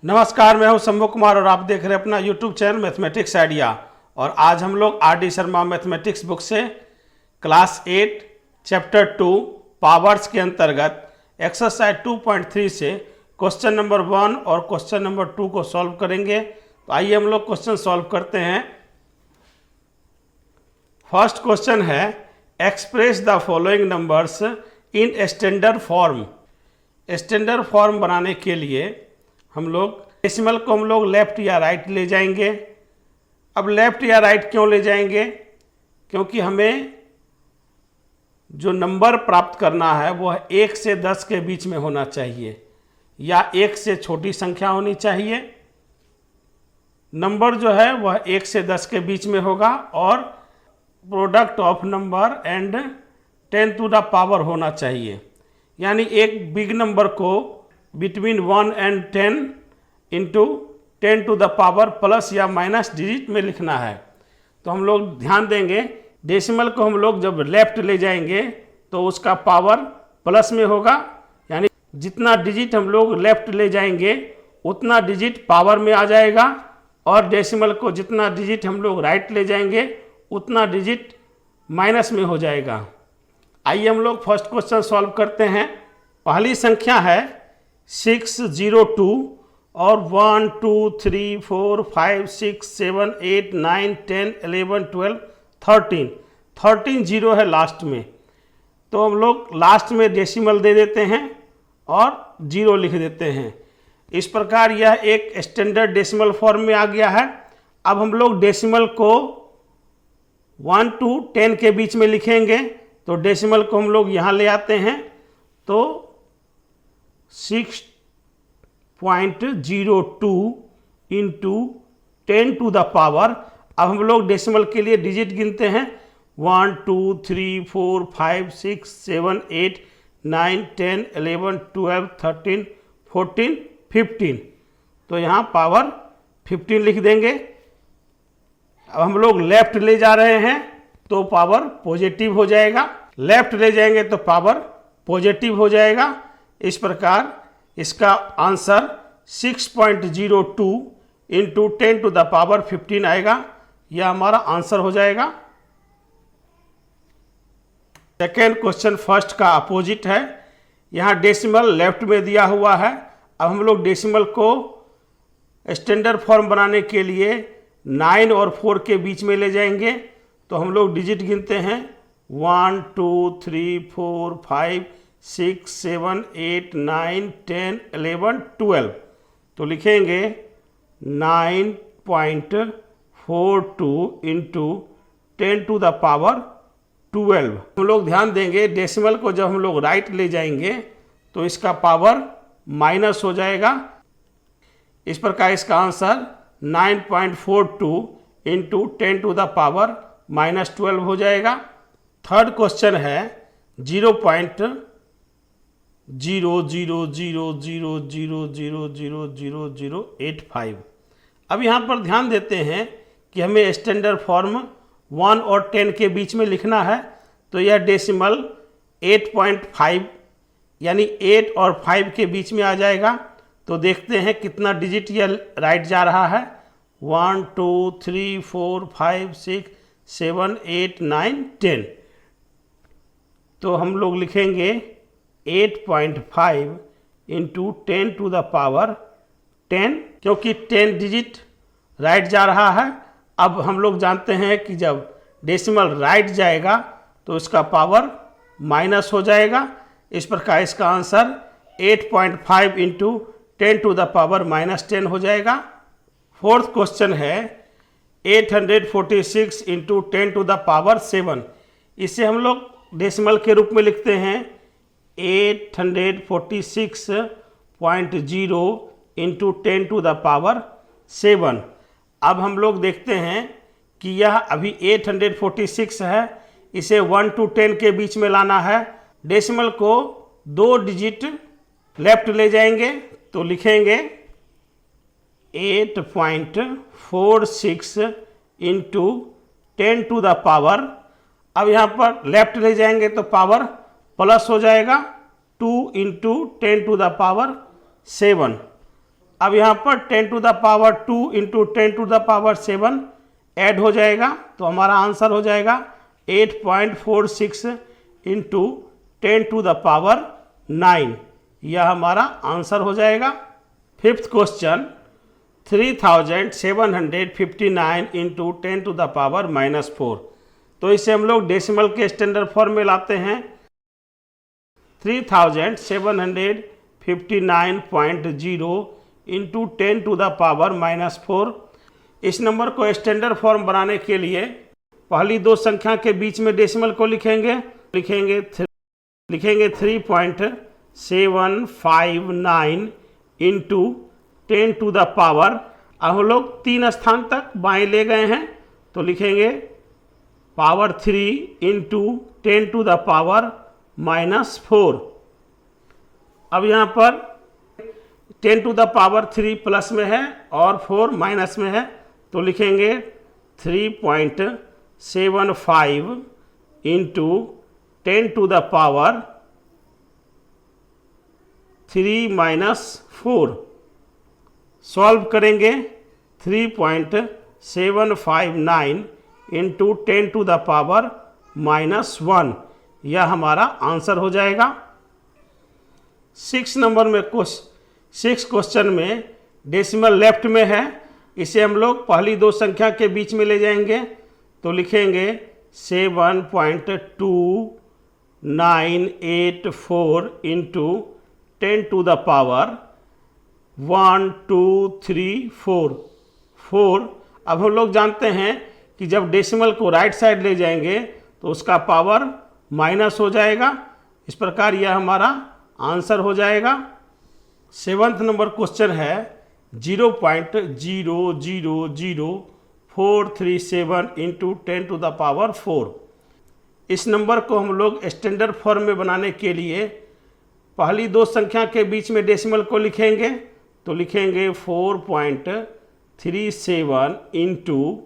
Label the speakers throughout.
Speaker 1: नमस्कार, मैं हूं शंभू कुमार और आप देख रहे हैं अपना यूट्यूब चैनल मैथमेटिक्स आइडिया। और आज हम लोग आर.डी. शर्मा मैथमेटिक्स बुक से क्लास 8 चैप्टर 2 पावर्स के अंतर्गत एक्सरसाइज 2.3 से क्वेश्चन नंबर 1 और क्वेश्चन नंबर 2 को सॉल्व करेंगे। तो आइए हम लोग क्वेश्चन सॉल्व करते हैं। फर्स्ट क्वेश्चन है express the following numbers in standard form. Standard form बनाने के लिए हम लोग डेसिमल को हम लोग लेफ्ट या राइट ले जाएंगे। अब लेफ्ट या राइट क्यों ले जाएंगे? क्योंकि हमें जो नंबर प्राप्त करना है वह 1 से 10 के बीच में होना चाहिए या 1 से छोटी संख्या होनी चाहिए। नंबर जो है वह 1 से 10 के बीच में होगा और product of number and 10 to the power होना चाहिए। यानी एक बिग नंबर को between 1 and 10 into 10 to the power plus या माइनस डिजिट में लिखना है। तो हम लोग ध्यान देंगे, डेसिमल को हम लोग जब लेफ्ट ले जाएंगे तो उसका पावर प्लस में होगा। यानी जितना डिजिट हम लोग लेफ्ट ले जाएंगे उतना डिजिट पावर में आ जाएगा, और डेसिमल को जितना डिजिट हम लोग राइट ले जाएंगे उतना डिजिट माइनस में हो जाएगा। आइए हम लोग फर्स्ट क्वेश्चन सॉल्व करते हैं। पहली संख्या है 602 और 1 2 3 4 5 6 7 8 9 10 11 12 13 जीरो है लास्ट में। तो हम लोग लास्ट में डेसिमल दे देते हैं और जीरो लिख देते हैं। इस प्रकार यह एक स्टैंडर्ड डेसिमल फॉर्म में आ गया है। अब हम लोग डेसिमल को 1 to 10 के बीच में लिखेंगे। तो डेसिमल को हम लोग यहाँ ले आते हैं तो 6.02 इंटू 10 टू द पावर। अब हम लोग डेसिमल के लिए डिजिट गिनते हैं 1 2 3 4 5 6 7 8 9 10 11 12 13 14 15। तो यहाँ पावर 15 लिख देंगे। अब हम लोग लेफ्ट ले जा रहे हैं तो पावर पॉजिटिव हो जाएगा, लेफ्ट ले जाएंगे तो पावर पॉजिटिव हो जाएगा। इस प्रकार इसका answer 6.02 into 10 to the power 15 आएगा। यह हमारा आंसर हो जाएगा। सेकेंड क्वेश्चन फर्स्ट का अपोजिट है। यहाँ डेसिमल लेफ्ट में दिया हुआ है। अब हम लोग डेसिमल को स्टैंडर्ड फॉर्म बनाने के लिए 9 और 4 के बीच में ले जाएंगे। तो हम लोग डिजिट गिनते हैं 1 2 3 4 5 6 7 8 9 10 11 12। तो लिखेंगे 9.42 इंटू 10 टू द पावर 12। हम लोग ध्यान देंगे, डेसिमल को जब हम लोग राइट ले जाएंगे तो इसका पावर माइनस हो जाएगा। इस प्रकार इसका answer 9.42 into 10 to the power -12 हो जाएगा। थर्ड क्वेश्चन है 0.0000000085। अब यहाँ पर ध्यान देते हैं कि हमें स्टैंडर्ड फॉर्म 1 और 10 के बीच में लिखना है। तो यह डेसिमल 8.5 यानी 8 और 5 के बीच में आ जाएगा। तो देखते हैं कितना डिजिट यह राइट जा रहा है। 1 2 3 4 5 6 7 8 9 10। तो हम लोग लिखेंगे 8.5 इंटू 10 टू द पावर 10, क्योंकि 10 डिजिट राइट जा रहा है। अब हम लोग जानते हैं कि जब डेसिमल राइट जाएगा तो इसका पावर माइनस हो जाएगा। इस प्रकार इसका answer 8.5 into 10 to the power -10 हो जाएगा। फोर्थ क्वेश्चन है 846 इंटू 10 टू द पावर 7। इसे हम लोग डेसिमल के रूप में लिखते हैं 846.0 इंटू 10 टू द पावर 7। अब हम लोग देखते हैं कि यह अभी 846 है, इसे 1 to 10 के बीच में लाना है। डेसिमल को 2 डिजिट लेफ्ट ले जाएंगे तो लिखेंगे 8.46 इंटू 10 टू द पावर। अब यहाँ पर लेफ्ट ले जाएंगे तो पावर प्लस हो जाएगा 2 इंटू 10 टू द पावर 7। अब यहाँ पर 10 to the power 2 into 10 to the power 7 add हो जाएगा, तो हमारा आंसर हो जाएगा 8.46 इंटू 10 टू द पावर 9। यह हमारा आंसर हो जाएगा। Fifth question 3759 into 10 to the power -4। तो इसे हम लोग डेसिमल के स्टैंडर्ड फॉर्म में लाते हैं। 3759.0 इंटू 10 टू द पावर -4। इस नंबर को स्टैंडर्ड फॉर्म बनाने के लिए पहली दो संख्या के बीच में डेसिमल को लिखेंगे 3.759 इंटू 10 टू द पावर, अब हम लोग 3 स्थान तक बाएं ले गए हैं, तो लिखेंगे power 3 into 10 to the power -4। अब यहाँ पर 10 टू द पावर 3 प्लस में है और 4 माइनस में है, तो लिखेंगे 3.75 into 10 to the power 3-4। Solve करेंगे 3.759 इंटू 10 टू द पावर -1। यह हमारा आंसर हो जाएगा। 6 नंबर में 6 क्वेश्चन में डेसिमल लेफ्ट में है, इसे हम लोग पहली दो संख्या के बीच में ले जाएंगे, तो लिखेंगे 7.2984 इंटू 10 टू द पावर 1 2 3 4। अब हम लोग जानते हैं कि जब डेसिमल को राइट साइड ले जाएंगे तो उसका पावर माइनस हो जाएगा। इस प्रकार यह हमारा आंसर हो जाएगा। 7th नंबर क्वेश्चन है 0.000437 इंटू 10 टू द पावर 4। इस नंबर को हम लोग स्टैंडर्ड फॉर्म में बनाने के लिए पहली दो संख्या के बीच में डेसिमल को लिखेंगे, तो लिखेंगे 4.37 into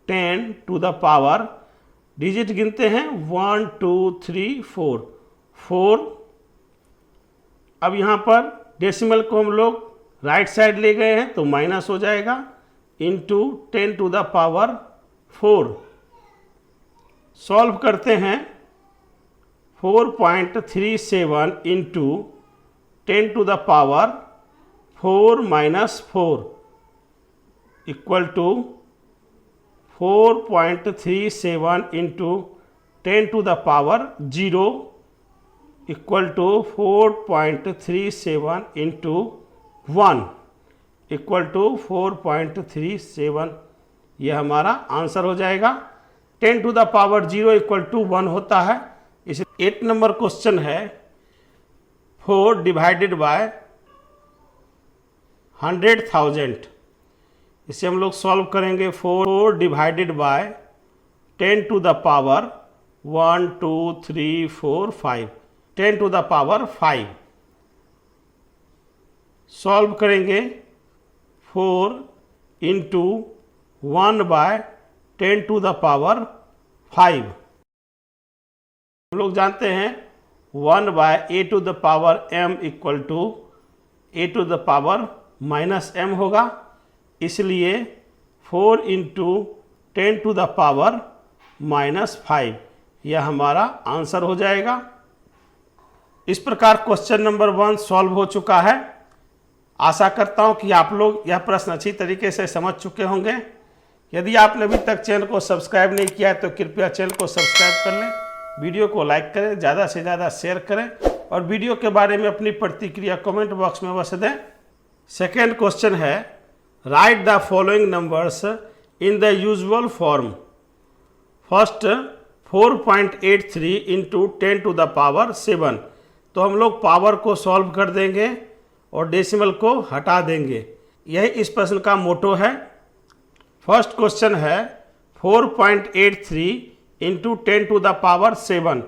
Speaker 1: 10 to the power, digit गिनते हैं 1 2 3 4। अब यहाँ पर डेसिमल को हम लोग राइट साइड ले गए हैं, तो माइनस हो जाएगा, into 10 to the power 4। Solve करते हैं 4.37 into 10 to the power 4-4 equal to 4.37 into 10 to the power 0 equal to 4.37 into 1 equal to 4.37। यह हमारा आंसर हो जाएगा। 10 to the power 0 equal to 1 होता है। इसे 8 नंबर क्वेश्चन है 4 डिवाइडेड बाय 100,000। इसे हम लोग सॉल्व करेंगे 4 divided by 10 to the power 1 2 3 4 5, 10 to the power 5। Solve करेंगे 4 into 1 by 10 to the power 5। हम लोग जानते हैं 1 by a to the power m equal to a to the power -m होगा, इसलिए 4 इंटू 10 टू द पावर -5 यह हमारा answer हो जाएगा। इस प्रकार क्वेश्चन नंबर 1 सॉल्व हो चुका है। आशा करता हूं कि आप लोग यह प्रश्न अच्छी तरीके से समझ चुके होंगे। यदि आपने अभी तक चैनल को सब्सक्राइब नहीं किया है तो कृपया चैनल को सब्सक्राइब कर लें, वीडियो को लाइक करें, ज़्यादा से ज़्यादा शेयर करें और वीडियो के बारे में अपनी प्रतिक्रिया कमेंट बॉक्स में अवश्य दें। सेकेंड क्वेश्चन है write the following numbers in the usual form. First 4.83 into 10 to the power 7। तो हम लोग पावर को सॉल्व कर देंगे और डेसिमल को हटा देंगे, यही इस प्रश्न का मोटो है। फर्स्ट क्वेश्चन है 4.83 इंटू 10 टू द पावर 7।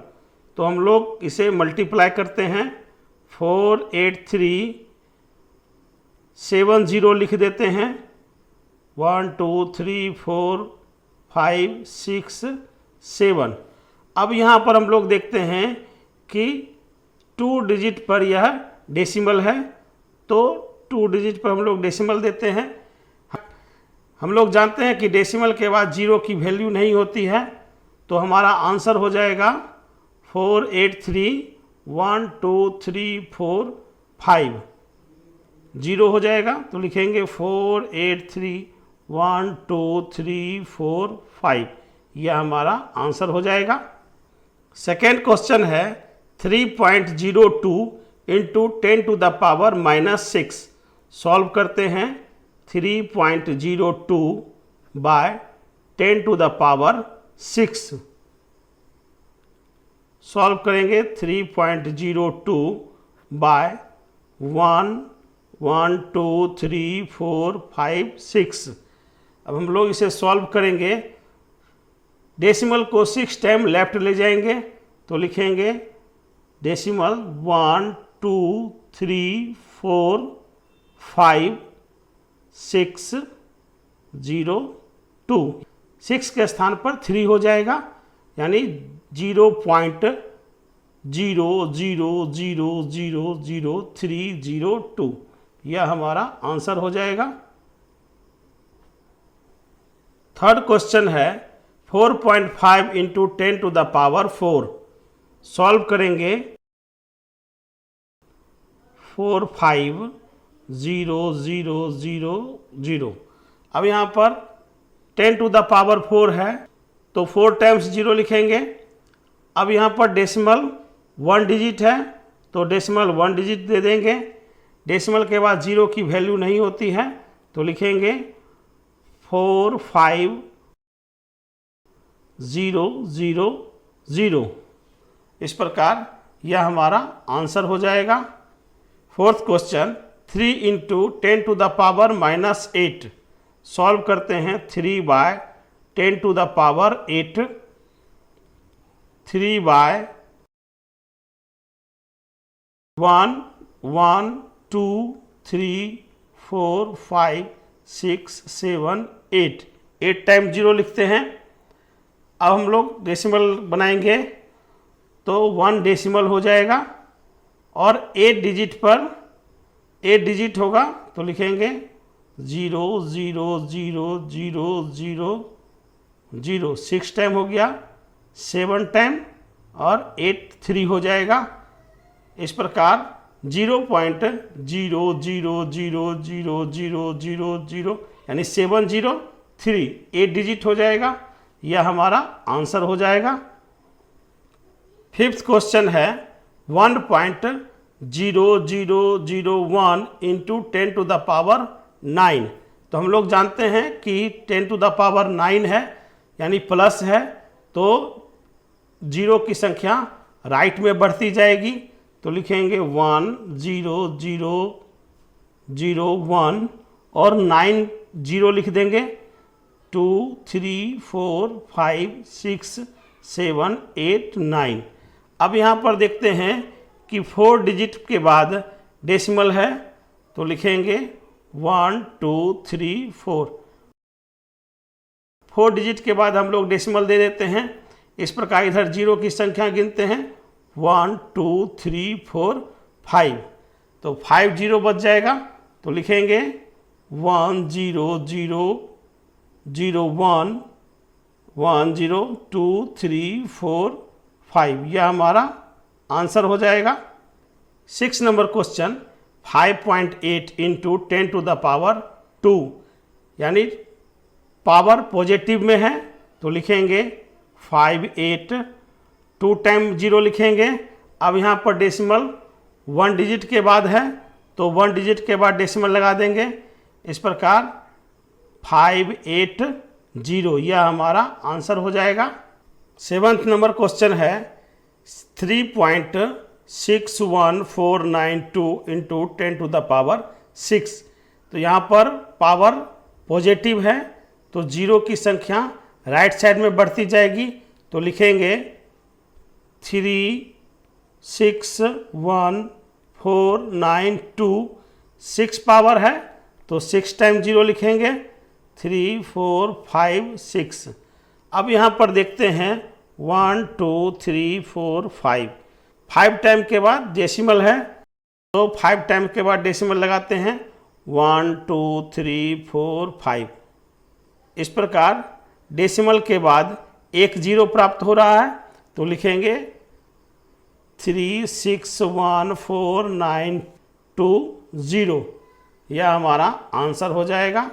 Speaker 1: तो हम लोग इसे मल्टीप्लाई करते हैं 483 70 लिख देते हैं 1 2 3 4 5 6 7। अब यहाँ पर हम लोग देखते हैं कि 2 डिजिट पर यह डेसिमल है, तो 2 डिजिट पर हम लोग डेसिमल देते हैं। हम लोग जानते हैं कि डेसिमल के बाद 0 की वैल्यू नहीं होती है, तो हमारा आंसर हो जाएगा 4831234 0 हो जाएगा, तो लिखेंगे 4831234 यह हमारा आंसर हो जाएगा। सेकेंड क्वेश्चन है 3.02 into 10 to the power -6। Solve करते हैं 3.02 by 10 to the power 6। Solve करेंगे 3.02 बाय 1 1 2 3 4 5 6। अब हम लोग इसे सॉल्व करेंगे, डेसिमल को 6 टाइम लेफ्ट ले जाएंगे, तो लिखेंगे डेसिमल 1 2 3 4 5 6 0 2। 6 के स्थान पर 3 हो जाएगा, यानी 0.0000302 यह हमारा आंसर हो जाएगा। थर्ड क्वेश्चन है 4.5 into 10 to the power 4। Solve करेंगे 4 5 0 0 0 0। अब यहाँ पर 10 टू द पावर 4 है, तो 4 टाइम्स 0 लिखेंगे। अब यहाँ पर डेसिमल 1 डिजिट है, तो डेसिमल 1 डिजिट दे देंगे। डेसिमल के बाद 0 की वैल्यू नहीं होती है, तो लिखेंगे 4 5 0 0 0। इस प्रकार यह हमारा आंसर हो जाएगा। Fourth question 3 into 10 to the power -8। Solve करते हैं 3 by 10 to the power 8। 3 by 1 1 2 3 4 5 6 7 8 8 time 0 लिखते हैं। अब हम लोग डेसिमल बनाएंगे, तो 1 डेसिमल हो जाएगा, और 8 डिजिट पर 8 डिजिट होगा, तो लिखेंगे 0 0 0 0 0 0। 6 टाइम हो गया, 7 टाइम, और 8 3 हो जाएगा। इस प्रकार 0.0000000 यानी 703 8 डिजिट हो जाएगा, यह हमारा आंसर हो जाएगा। फिफ्थ क्वेश्चन है 1.0001 इंटू 10 टू द पावर 9। तो हम लोग जानते हैं कि 10 टू द पावर 9 है, यानी प्लस है, तो 0 की संख्या राइट में बढ़ती जाएगी, तो लिखेंगे 1 0 0 0 1, और 9 0 लिख देंगे, 2 3 4 5 6 7 8 9। अब यहाँ पर देखते हैं कि 4 डिजिट के बाद डेसिमल है, तो लिखेंगे 1 2 3 4। 4 डिजिट के बाद हम लोग डेसिमल दे देते हैं। इस प्रकार इधर 0 की संख्या गिनते हैं, 1 2 3 4 5, तो 5 0 बच जाएगा, तो लिखेंगे 1 0 0 0 1 1 0 2 3 4 5 यह हमारा आंसर हो जाएगा। 6 number question 5.8 into 10 to the power 2, यानी पावर पॉजिटिव में है, तो लिखेंगे 5 8। 2 टाइम 0 लिखेंगे। अब यहाँ पर डेसिमल 1 डिजिट के बाद है, तो 1 डिजिट के बाद डेसिमल लगा देंगे। इस प्रकार 5 8 0 यह हमारा आंसर हो जाएगा। 7th नंबर क्वेश्चन है 3.61492 इंटू 10 टू द पावर 6। तो यहाँ पर पावर पॉजिटिव है, तो 0 की संख्या राइट साइड में बढ़ती जाएगी, तो लिखेंगे 3 6 1 4 9 2। 6 पावर है, तो 6 टाइम 0 लिखेंगे, 3 4 5 6। अब यहाँ पर देखते हैं 1 2 3 4 5। 5 टाइम के बाद डेसिमल है, तो 5 टाइम के बाद डेसिमल लगाते हैं, 1 2 3 4 5। इस प्रकार डेसिमल के बाद एक जीरो प्राप्त हो रहा है तो लिखेंगे 361492 यह हमारा आंसर हो जाएगा।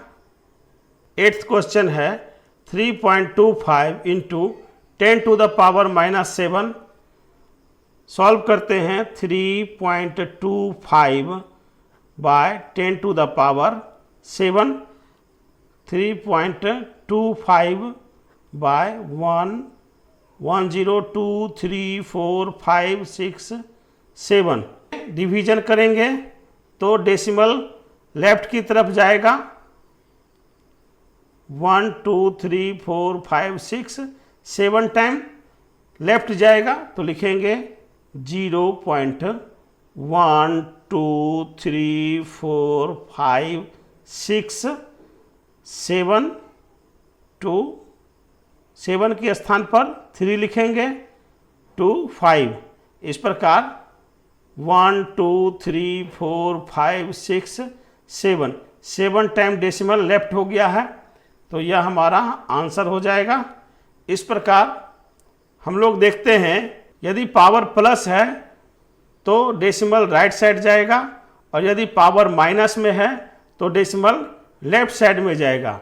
Speaker 1: 8th क्वेश्चन है 3.25 into 10 to the power -7। Solve करते हैं 3.25 by 10 to the power 7। 3.25 by 1 0 2 3 4 5 6 7। Division करेंगे तो डेसिमल लेफ्ट की तरफ जाएगा 1 2 3 4 5 6 7 टाइम लेफ्ट जाएगा तो लिखेंगे 0.1 2 3 4 5 6 7 2 7 के स्थान पर 3 लिखेंगे 2 5। इस प्रकार 1 2 3 4 5 6 7 7 टाइम डेसिमल लेफ्ट हो गया है तो यह हमारा आंसर हो जाएगा। इस प्रकार हम लोग देखते हैं यदि पावर प्लस है तो डेसिमल राइट साइड जाएगा और यदि पावर माइनस में है तो डेसिमल लेफ्ट साइड में जाएगा।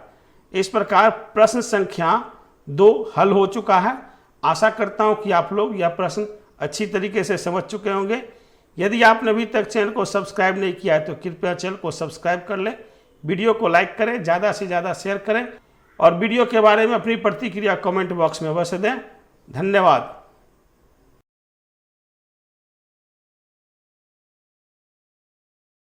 Speaker 1: इस प्रकार प्रश्न संख्या 2 हल हो चुका है। आशा करता हूं कि आप लोग यह प्रश्न अच्छी तरीके से समझ चुके होंगे। यदि आपने अभी तक चैनल को सब्सक्राइब नहीं किया है तो कृपया चैनल को सब्सक्राइब कर लें, वीडियो को लाइक करें, ज़्यादा से ज़्यादा शेयर करें और वीडियो के बारे में अपनी प्रतिक्रिया कमेंट बॉक्स में अवश्य दें। धन्यवाद।